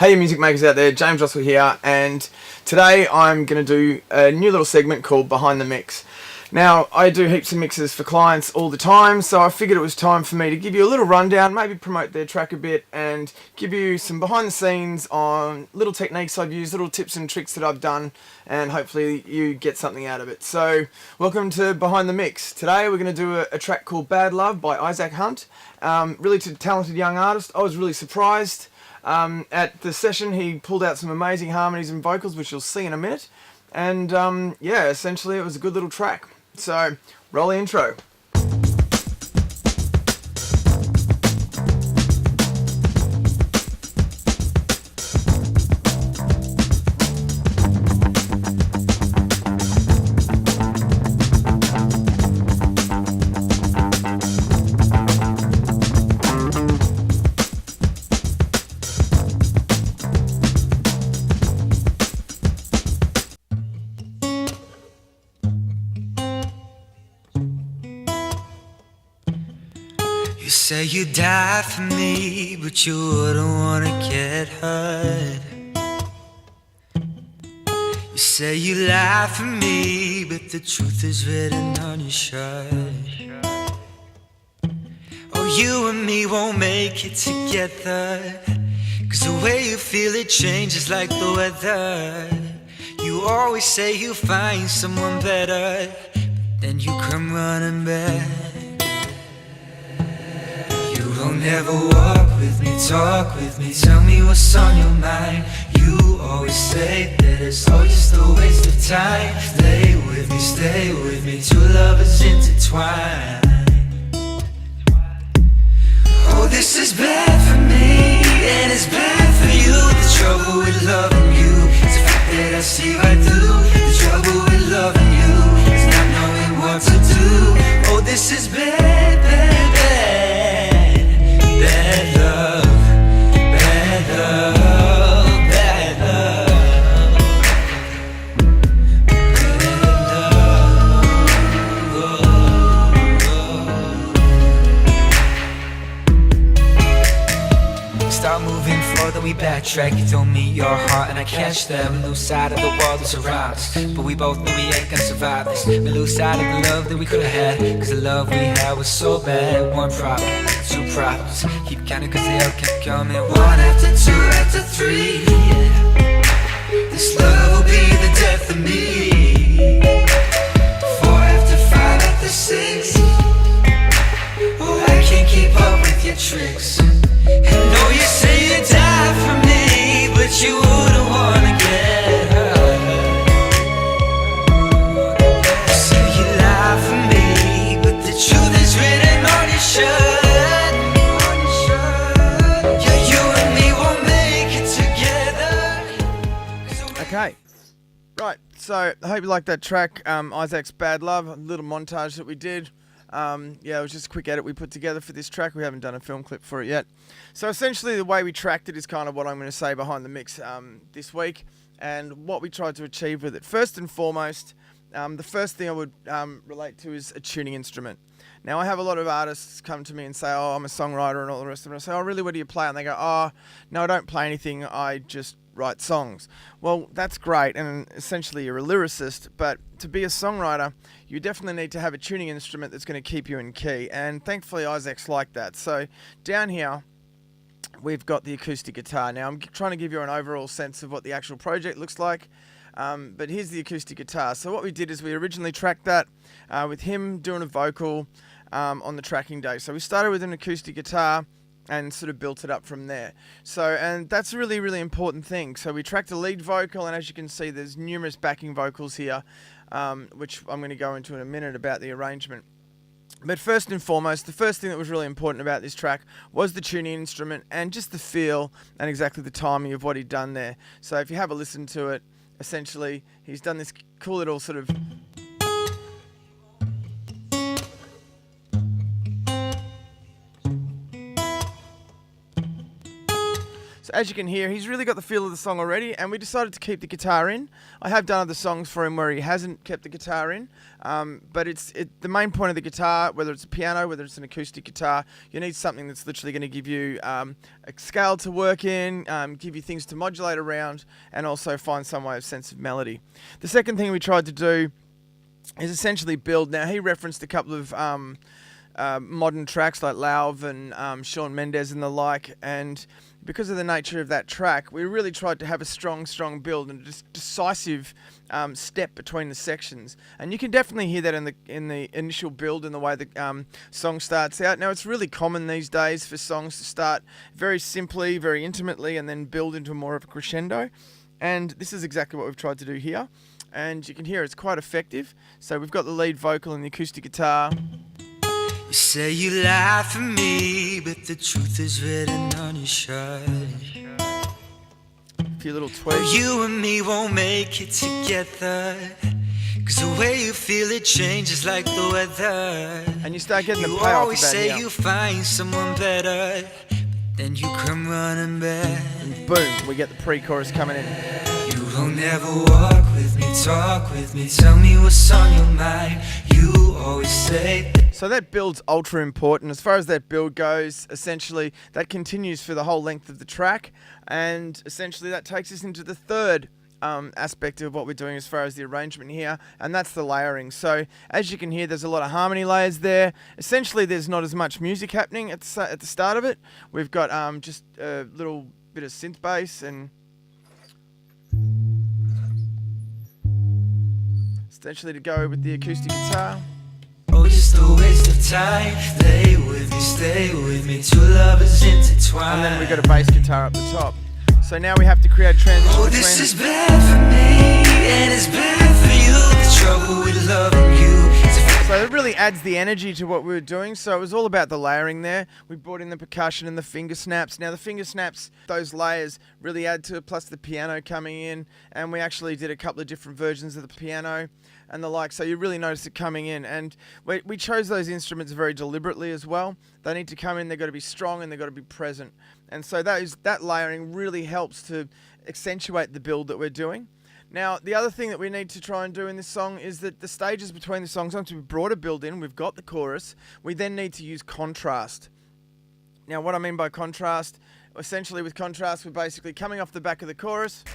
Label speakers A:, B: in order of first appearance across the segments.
A: Hey music makers out there, James Russell here, and today I'm going to do a new little segment called Behind the Mix. Now, I do heaps of mixes for clients all the time, so I figured it was time for me to give you a little rundown, maybe promote their track a bit, and give you some behind the scenes on little techniques I've used, little tips and tricks that I've done, and hopefully you get something out of it. So, welcome to Behind the Mix. Today we're going to do a track called Bad Love by Izack Hunt. Really talented young artist. I was really surprised. At the session he pulled out some amazing harmonies and vocals, which you'll see in a minute, and yeah, essentially it was a good little track. So roll the intro.
B: You say you die for me, but you wouldn't wanna get hurt. You say you lie for me, but the truth is written on your shirt. Oh, you and me won't make it together, 'cause the way you feel it changes like the weather. You always say you'll find someone better, but then you come running back. You'll never walk with me, talk with me, tell me what's on your mind. You always say that it's all just a waste of time. Stay with me, two lovers intertwined. Oh, this is bad for me, and it's bad for you. The trouble with loving you is the fact that I see right through. The trouble with loving you is not knowing what to do. Oh, this is bad, bad, bad. Bad love, bad love, bad love, bad love. Start moving forward, then we backtrack. You told me your heart and I catch that. We lose sight of the world that surrounds us, but we both know we ain't gonna survive this. We lose sight of the love that we could've had, 'cause the love we had was so bad. One problem, two problems, keep counting 'cause they all kept coming. One after two after three, yeah. This love will be the death of me. Four after five after six, oh, I can't keep up with your tricks. And know you say you die for me, but you wouldn't wanna get hurt. You say you lie for me, but the truth is written on your shirt.
A: Okay, right, so I hope you like that track, Izack's Bad Love, a little montage that we did. Yeah, it was just a quick edit we put together for this track. We haven't done a film clip for it yet. So essentially the way we tracked it is kind of what I'm going to say behind the mix this week, and what we tried to achieve with it. First and foremost, the first thing I would relate to is a tuning instrument. Now, I have a lot of artists come to me and say, oh, I'm a songwriter and all the rest of it. I say, oh, really, what do you play? And they go, oh, no, I don't play anything, I just write songs. Well, that's great, and essentially you're a lyricist, but to be a songwriter, you definitely need to have a tuning instrument that's going to keep you in key, and thankfully Izack's like that. So down here, we've got the acoustic guitar. Now, I'm trying to give you an overall sense of what the actual project looks like. But here's the acoustic guitar. So what we did is we originally tracked that with him doing a vocal on the tracking day. So we started with an acoustic guitar and sort of built it up from there. So, and that's a really, really important thing. So we tracked the lead vocal, and as you can see, there's numerous backing vocals here, which I'm going to go into in a minute about the arrangement. But first and foremost, the first thing that was really important about this track was the tuning instrument and just the feel and exactly the timing of what he'd done there. So if you have a listen to it, essentially, he's done this cool little sort of... So as you can hear, he's really got the feel of the song already, and we decided to keep the guitar in. I have done other songs for him where he hasn't kept the guitar in, but the main point of the guitar, whether it's a piano, whether it's an acoustic guitar, you need something that's literally going to give you a scale to work in, give you things to modulate around, and also find some way of sense of melody. The second thing we tried to do is essentially build. Now, he referenced a couple of modern tracks like Lauv and Shawn Mendes and the like, and because of the nature of that track, we really tried to have a strong build and a decisive step between the sections. And you can definitely hear that in the initial build and the way the song starts out. Now, it's really common these days for songs to start very simply, very intimately, and then build into more of a crescendo. And this is exactly what we've tried to do here. And you can hear it's quite effective. So we've got the lead vocal and the acoustic guitar.
B: You say you lie for me, but the truth is written on your shirt.
A: A few little tweaks.
B: You and me won't make it together, 'cause the way you feel it changes like the weather.
A: And you start getting the
B: You
A: payoff
B: always
A: about
B: say
A: here.
B: you find someone better, but then you come running back.
A: And boom, we get the pre-chorus coming in.
B: You will never walk with me, talk with me, tell me what's on your mind. You always say.
A: So that build's ultra important. As far as that build goes, essentially that continues for the whole length of the track, and essentially that takes us into the third aspect of what we're doing as far as the arrangement here, and that's the layering. So as you can hear, there's a lot of harmony layers there. Essentially there's not as much music happening at the start of it. We've got just a little bit of synth bass and essentially to go with the acoustic guitar.
B: Oh, just a waste of time. Stay with me, two lovers intertwined.
A: And then we got a bass guitar up the top. So now we have to create transition
B: Oh,
A: between.
B: this is bad for me, and it's bad for you. The trouble with loving you.
A: So it really adds the energy to what we were doing. So it was all about the layering there. We brought in the percussion and the finger snaps. Now the finger snaps, those layers really add to it, plus the piano coming in. And we actually did a couple of different versions of the piano and the like. So you really notice it coming in. And we chose those instruments very deliberately as well. They need to come in, they've got to be strong, and they've got to be present. And so that layering really helps to accentuate the build that we're doing. Now, the other thing that we need to try and do in this song is that the stages between the songs, once we've brought a build in, we've got the chorus, we then need to use contrast. Now, what I mean by contrast, essentially with contrast, we're basically coming off the back of the chorus.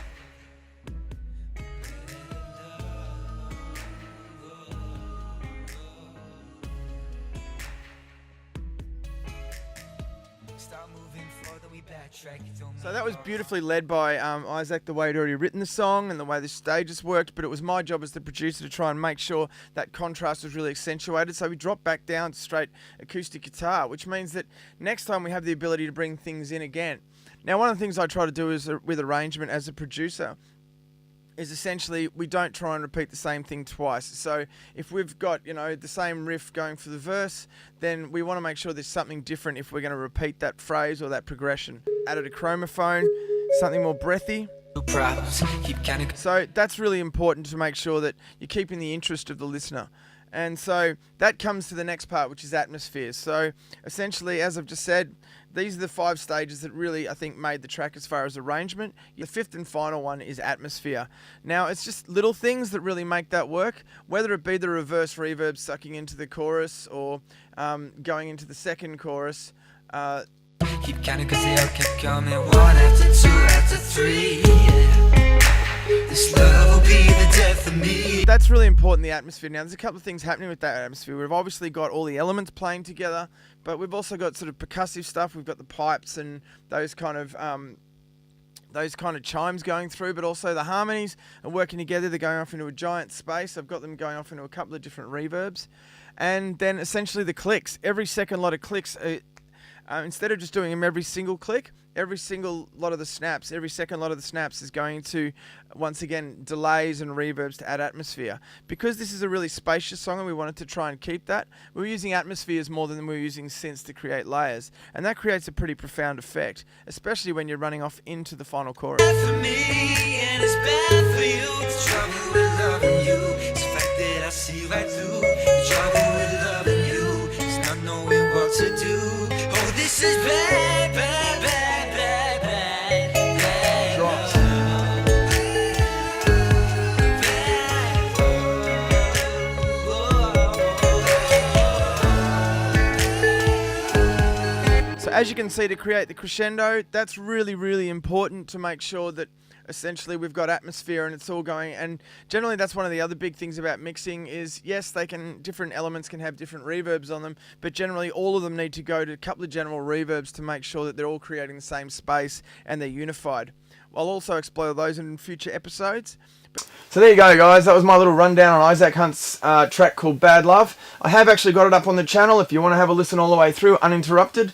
A: So that was beautifully led by Izack, the way he'd already written the song and the way the stages worked, but it was my job as the producer to try and make sure that contrast was really accentuated. So we dropped back down to straight acoustic guitar, which means that next time we have the ability to bring things in again. Now, one of the things I try to do is with arrangement as a producer is essentially we don't try and repeat the same thing twice. So if we've got, the same riff going for the verse, then we want to make sure there's something different if we're going to repeat that phrase or that progression. Added a chromophone, something more breathy. So that's really important to make sure that you're keeping the interest of the listener. And so that comes to the next part, which is atmosphere. So essentially, as I've just said, these are the 5 stages that really, I think, made the track as far as arrangement. The 5th and final one is atmosphere. Now, it's just little things that really make that work, whether it be the reverse reverb sucking into the chorus or going into the second chorus.
B: Keep counting 'cause they all kept coming. 1 after 2 after 3. Yeah. This love will be the death of me.
A: That's really important, the atmosphere. Now, there's a couple of things happening with that atmosphere. We've obviously got all the elements playing together, but we've also got sort of percussive stuff. We've got the pipes and those kind of chimes going through, but also the harmonies are working together. They're going off into a giant space. I've got them going off into a couple of different reverbs. And then essentially the clicks. Every second lot of clicks, instead of just doing them every single click, every single lot of the snaps, every second lot of the snaps is going to, once again, delays and reverbs to add atmosphere. Because this is a really spacious song and we wanted to try and keep that, we're using atmospheres more than we're using synths to create layers. And that creates a pretty profound effect, especially when you're running off into the final chorus.
B: For me, and it's bad for you. The trouble with loving you is the fact that I see right through. The trouble with loving you is not knowing what to do. Oh, this is bad, bad, bad, bad, bad.
A: as you can see, to create the crescendo, that's really important to make sure that essentially we've got atmosphere and it's all going. And generally that's one of the other big things about mixing is, yes, different elements can have different reverbs on them, but generally all of them need to go to a couple of general reverbs to make sure that they're all creating the same space and they're unified. I'll also explore those in future episodes. So there you go, guys. That was my little rundown on Izack Hunt's track called Bad Love. I have actually got it up on the channel if you want to have a listen all the way through uninterrupted.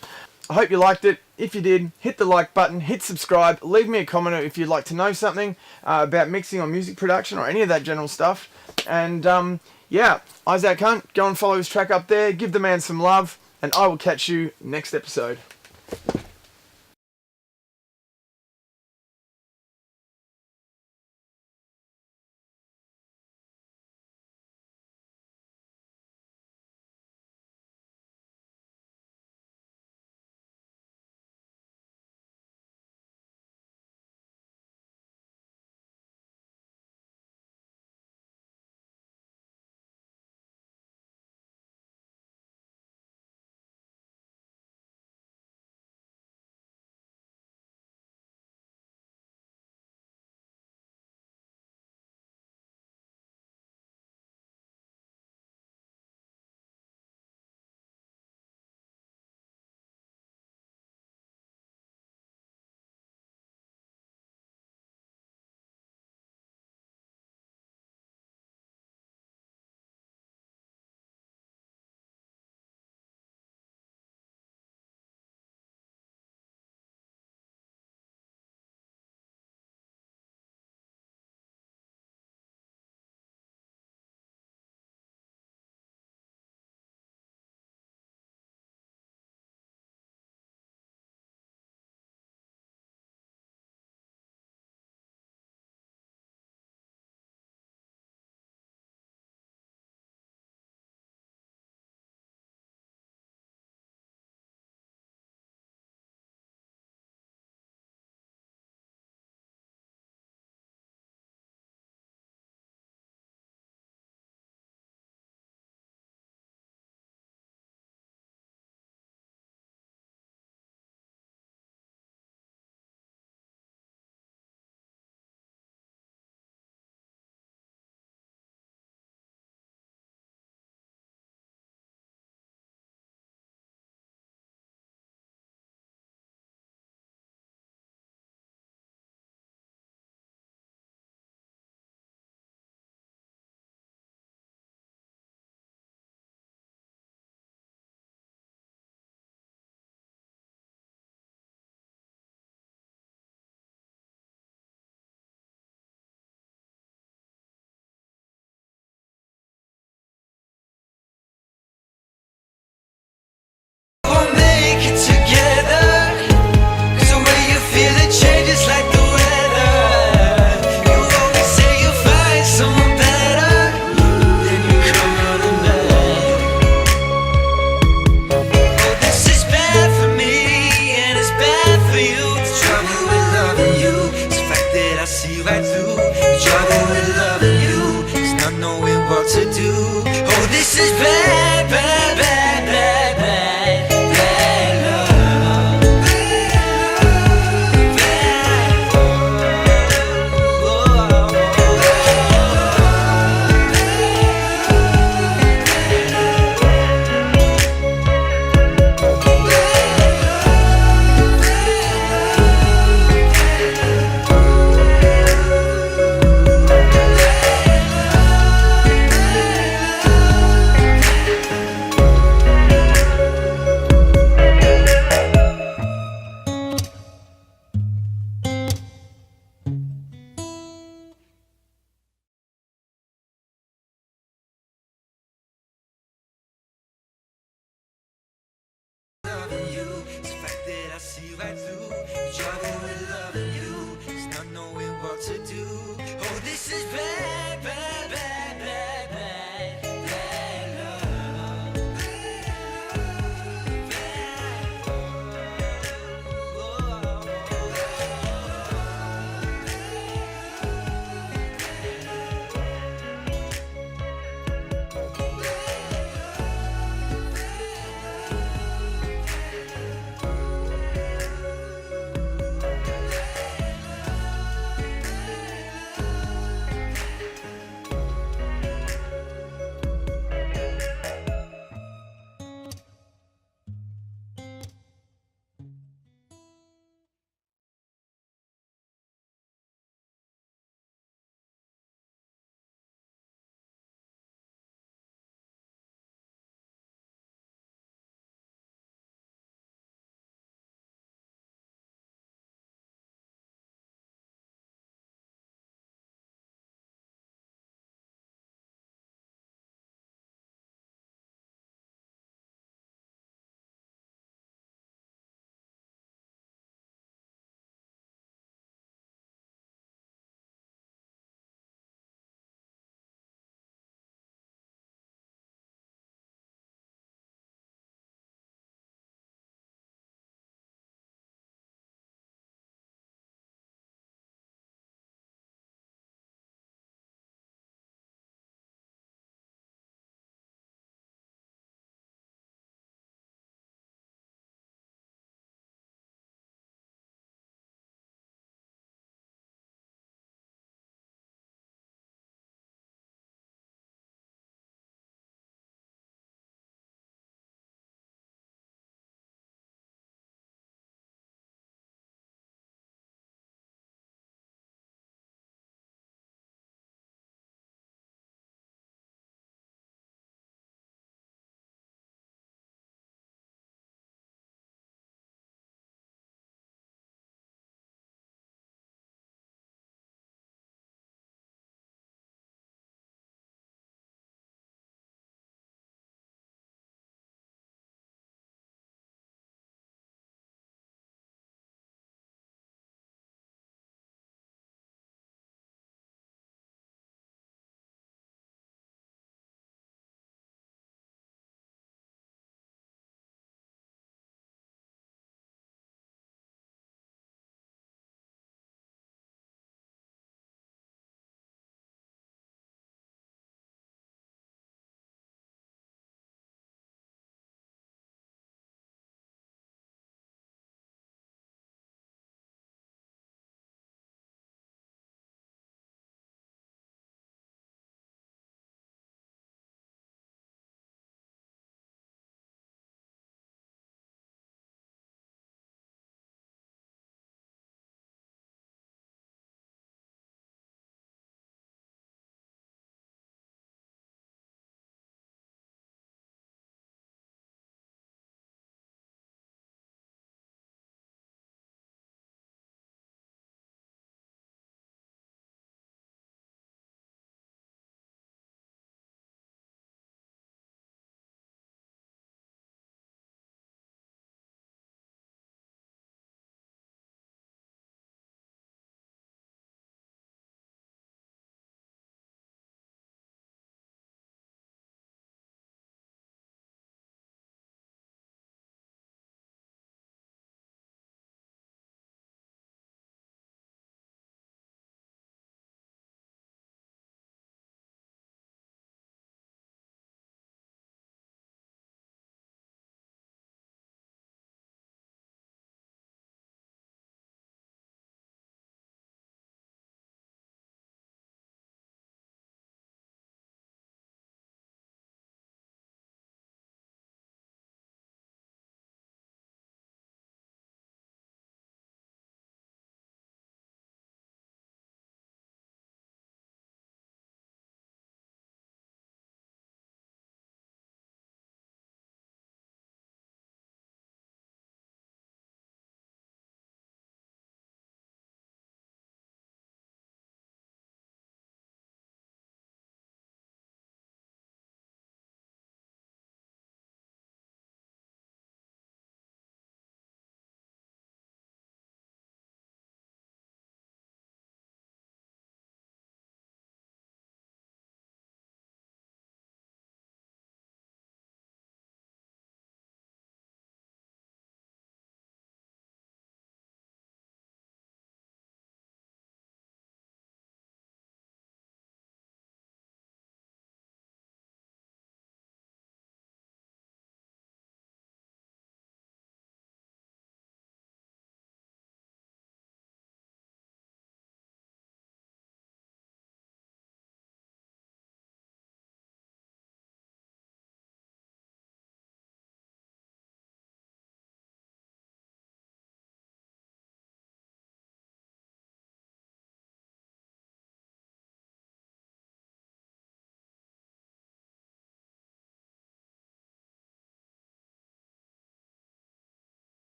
A: I hope you liked it. If you did, hit the like button, hit subscribe, leave me a comment if you'd like to know something about mixing or music production or any of that general stuff. And yeah, Izack Hunt, go and follow his track up there, give the man some love, and I will catch you next episode.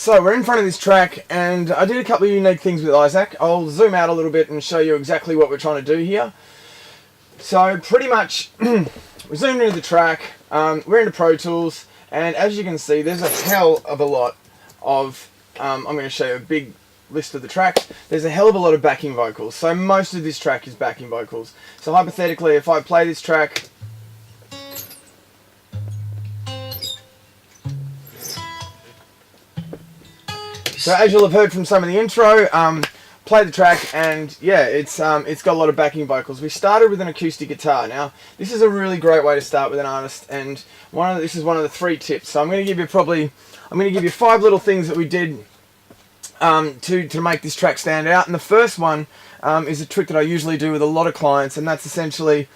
A: So we're in front of this track, and I did a couple of unique things with Izack. I'll zoom out a little bit and show you exactly what we're trying to do here. So pretty much, we zoomed into the track, we're into Pro Tools, and as you can see, there's a hell of a lot of, I'm going to show you a big list of the tracks. There's a hell of a lot of backing vocals, so most of this track is backing vocals. So hypothetically, if I play this track, so as you'll have heard from some of the intro, play the track, and yeah, it's got a lot of backing vocals. We started with an acoustic guitar. Now, this is a really great way to start with an artist, and this is one of the 3 tips. So I'm going to give you 5 little things that we did to make this track stand out. And the first one is a trick that I usually do with a lot of clients, and that's essentially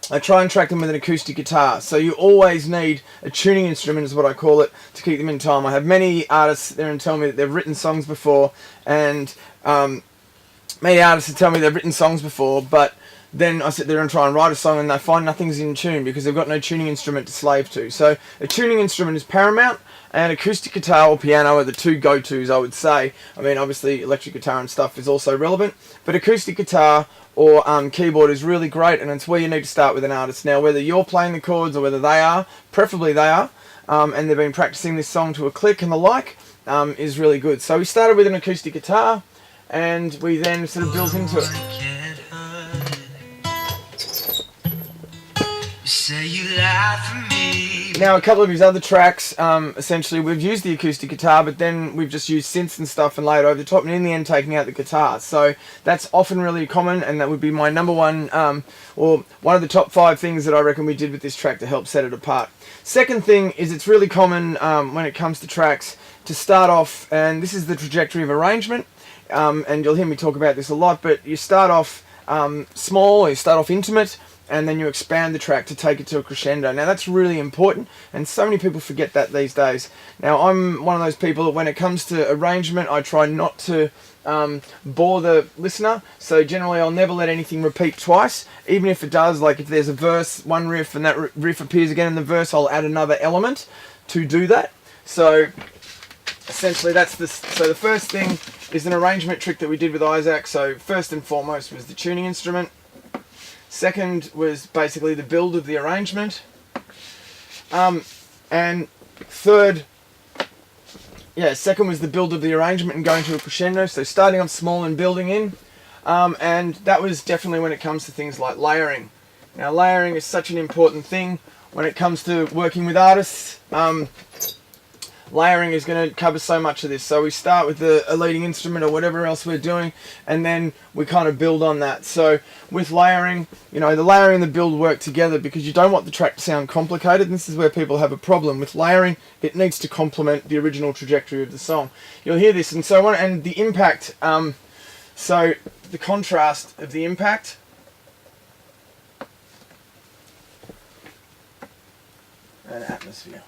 A: I try and track them with an acoustic guitar. So you always need a tuning instrument, is what I call it, to keep them in time. I have many artists there and tell me that they've written songs before, and many artists tell me they've written songs before, but then I sit there and try and write a song and they find nothing's in tune because they've got no tuning instrument to slave to. So a tuning instrument is paramount, and acoustic guitar or piano are the 2 go-tos, I would say. I mean, obviously electric guitar and stuff is also relevant, but acoustic guitar or keyboard is really great, and it's where you need to start with an artist. Now, whether you're playing the chords or whether they are, preferably they are, and they've been practicing this song to a click and the like, is really good. So we started with an acoustic guitar, and we then sort of built into it. Now, a couple of his other tracks, essentially we've used the acoustic guitar, but then we've just used synths and stuff and laid it over the top, and in the end taking out the guitar. So that's often really common, and that would be my number one, or one of the top 5 things that I reckon we did with this track to help set it apart. Second thing is, it's really common when it comes to tracks to start off, and this is the trajectory of arrangement, and you'll hear me talk about this a lot, but you start off small, or you start off intimate, and then you expand the track to take it to a crescendo. Now that's really important, and so many people forget that these days. Now I'm one of those people that when it comes to arrangement, I try not to bore the listener, so generally I'll never let anything repeat twice. Even if it does, like if there's a verse, one riff, and that riff appears again in the verse, I'll add another element to do that. So essentially that's so the first thing is an arrangement trick that we did with Izack. So first and foremost was the tuning instrument. Second was basically the build of the arrangement, and third, second was the build of the arrangement and going to a crescendo, so starting off small and building in, and that was definitely when it comes to things like layering. Now layering is such an important thing when it comes to working with artists. Layering is going to cover so much of this. So we start with a leading instrument or whatever else we're doing, and then we kind of build on that. So with layering, the layering and the build work together, because you don't want the track to sound complicated. And this is where people have a problem with layering. It needs to complement the original trajectory of the song. You'll hear this, and so on, and the impact. So the contrast of the impact. And atmosphere.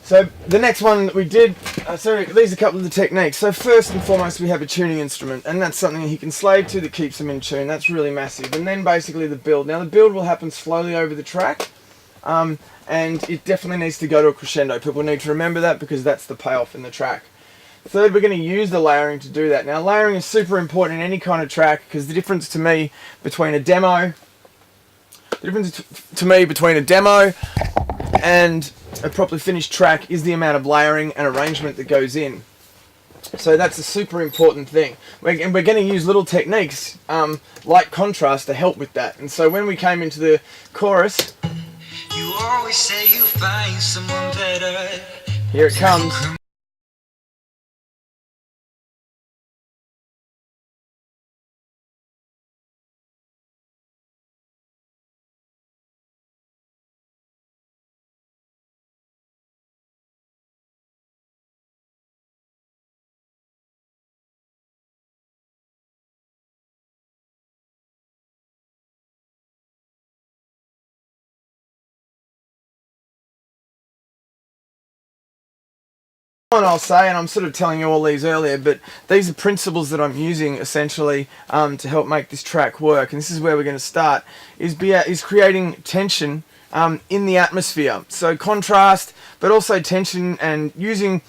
A: So the next one that we did, these are a couple of the techniques. So first and foremost we have a tuning instrument, and that's something he can slave to that keeps him in tune. That's really massive. And then basically the build. Now the build will happen slowly over the track, and it definitely needs to go to a crescendo. People need to remember that because that's the payoff in the track. Third, we're going to use the layering to do that. Now layering is super important in any kind of track, because the difference to me between a demo and a properly finished track is the amount of layering and arrangement that goes in. So that's a super important thing. We're going to use little techniques like contrast to help with that. And so when we came into the chorus, you always say you find someone better. Here it comes. And I'll say, and I'm sort of telling you all these earlier, but these are principles that I'm using essentially to help make this track work. And this is where we're going to start, is creating tension in the atmosphere. So contrast, but also tension, and using,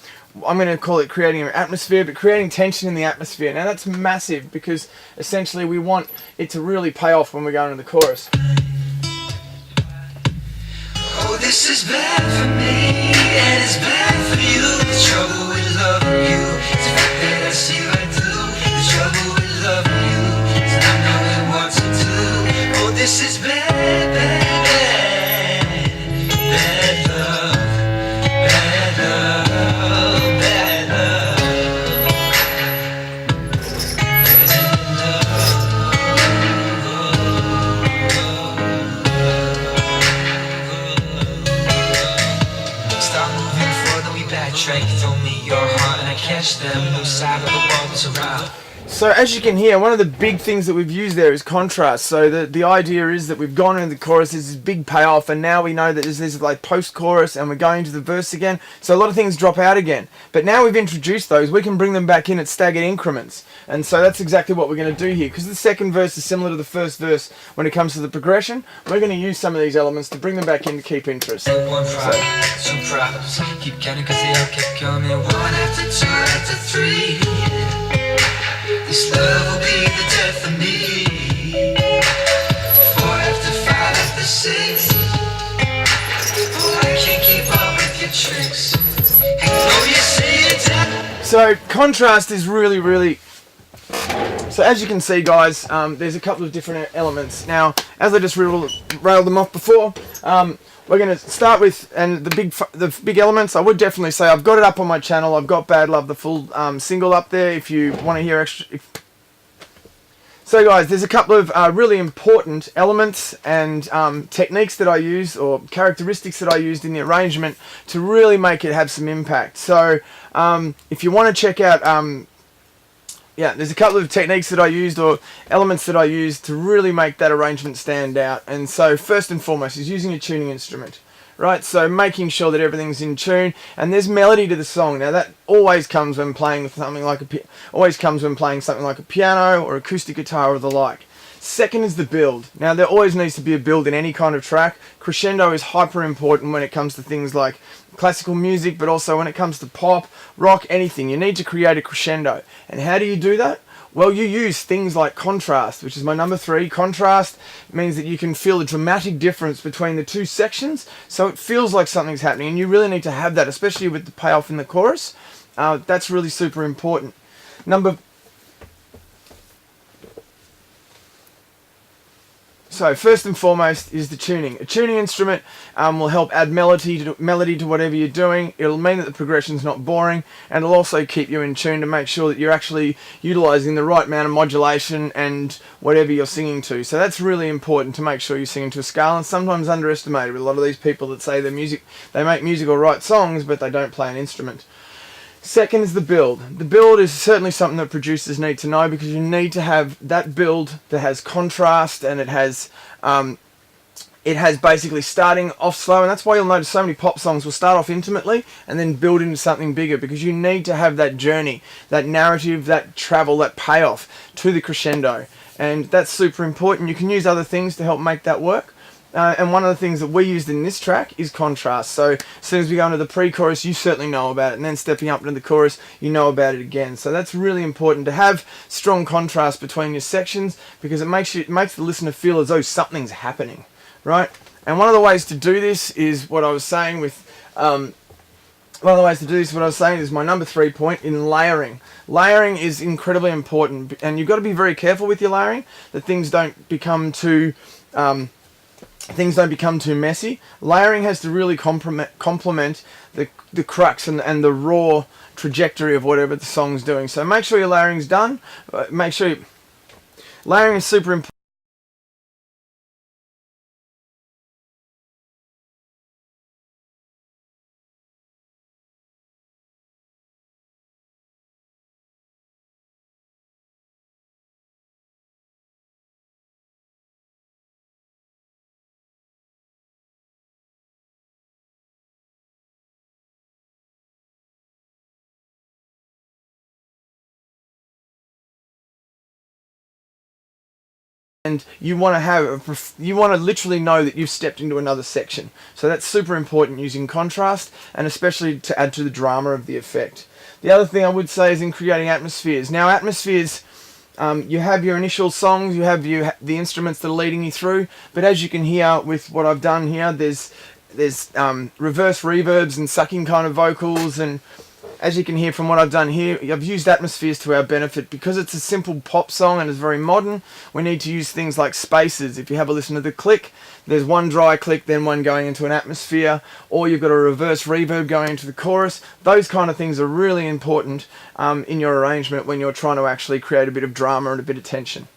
A: I'm going to call it creating an atmosphere, but creating tension in the atmosphere. Now that's massive, because essentially we want it to really pay off when we go into the chorus.
B: Oh, this is bad for me, and it's bad for you. The trouble with loving you is the fact that I see right through. The trouble with loving you is not knowing what to do. Oh, this is bad, bad, bad, bad love, bad love, bad love, Start moving further, we backtrack. You told me your heart and I catch them. No side of the world is around.
A: So as you can hear, one of the big things that we've used there is contrast. So the idea is that we've gone into the chorus, there's this big payoff, and now we know that there's this like post-chorus, and we're going to the verse again. So a lot of things drop out again. But now we've introduced those, we can bring them back in at staggered increments. And so that's exactly what we're going to do here. Because the second verse is similar to the first verse when it comes to the progression, we're going to use some of these elements to bring them back in to keep interest.
B: One problem, two problems. Keep counting cause they all kept coming. One after two after three. This love will be the death of me. 4 after 5 after 6. Oh, I can't keep up with your tricks. And though you say it's that.
A: So contrast is really so as you can see, guys, there's a couple of different elements. Now, as I just railed them off before, we're going to start with, and the big elements, I would definitely say I've got it up on my channel. I've got Bad Love, the full single up there if you want to hear extra. So guys, there's a couple of really important elements and techniques that I use, or characteristics that I used in the arrangement to really make it have some impact. So if you want to check out, there's a couple of techniques that I used, or elements that I used to really make that arrangement stand out. And so first and foremost is using a tuning instrument, right? So making sure that everything's in tune, and there's melody to the song. Now that always comes when playing something like a piano or acoustic guitar or the like. Second is the build. Now there always needs to be a build in any kind of track. Crescendo is hyper important when it comes to things like classical music, but also when it comes to pop, rock, anything. You need to create a crescendo. And how do you do that? Well, you use things like contrast, which is my number 3. Contrast means that you can feel the dramatic difference between the two sections, so it feels like something's happening, and you really need to have that, especially with the payoff in the chorus. That's really super important. So first and foremost is the tuning. A tuning instrument will help add melody to whatever you're doing. It'll mean that the progression's not boring, and it'll also keep you in tune to make sure that you're actually utilizing the right amount of modulation and whatever you're singing to. So that's really important, to make sure you're singing to a scale, and sometimes underestimated with a lot of these people that say they make music or write songs, but they don't play an instrument. Second is the build. The build is certainly something that producers need to know, because you need to have that build that has contrast, and it has basically starting off slow, and that's why you'll notice so many pop songs will start off intimately and then build into something bigger, because you need to have that journey, that narrative, that travel, that payoff to the crescendo, and that's super important. You can use other things to help make that work. And one of the things that we used in this track is contrast. So as soon as we go into the pre-chorus, you certainly know about it, and then stepping up into the chorus, you know about it again. So that's really important, to have strong contrast between your sections, because it makes the listener feel as though something's happening, right? And one of the ways to do this is what I was saying with is my number 3 point in layering. Layering is incredibly important, and you've got to be very careful with your layering, that things don't become too messy. Layering has to really complement the crux and the raw trajectory of whatever the song's doing. So make sure your layering's done. Layering is super important. and you want to you want to literally know that you've stepped into another section. So that's super important using contrast, and especially to add to the drama of the effect. The other thing I would say is in creating atmospheres. Now atmospheres, you have your initial songs, you have the instruments that are leading you through, but as you can hear with what I've done here, there's reverse reverbs and sucking kind of vocals, and as you can hear from what I've done here, I've used atmospheres to our benefit. Because it's a simple pop song and it's very modern, we need to use things like spaces. If you have a listen to the click, there's one dry click, then one going into an atmosphere, or you've got a reverse reverb going into the chorus. Those kind of things are really important in your arrangement when you're trying to actually create a bit of drama and a bit of tension.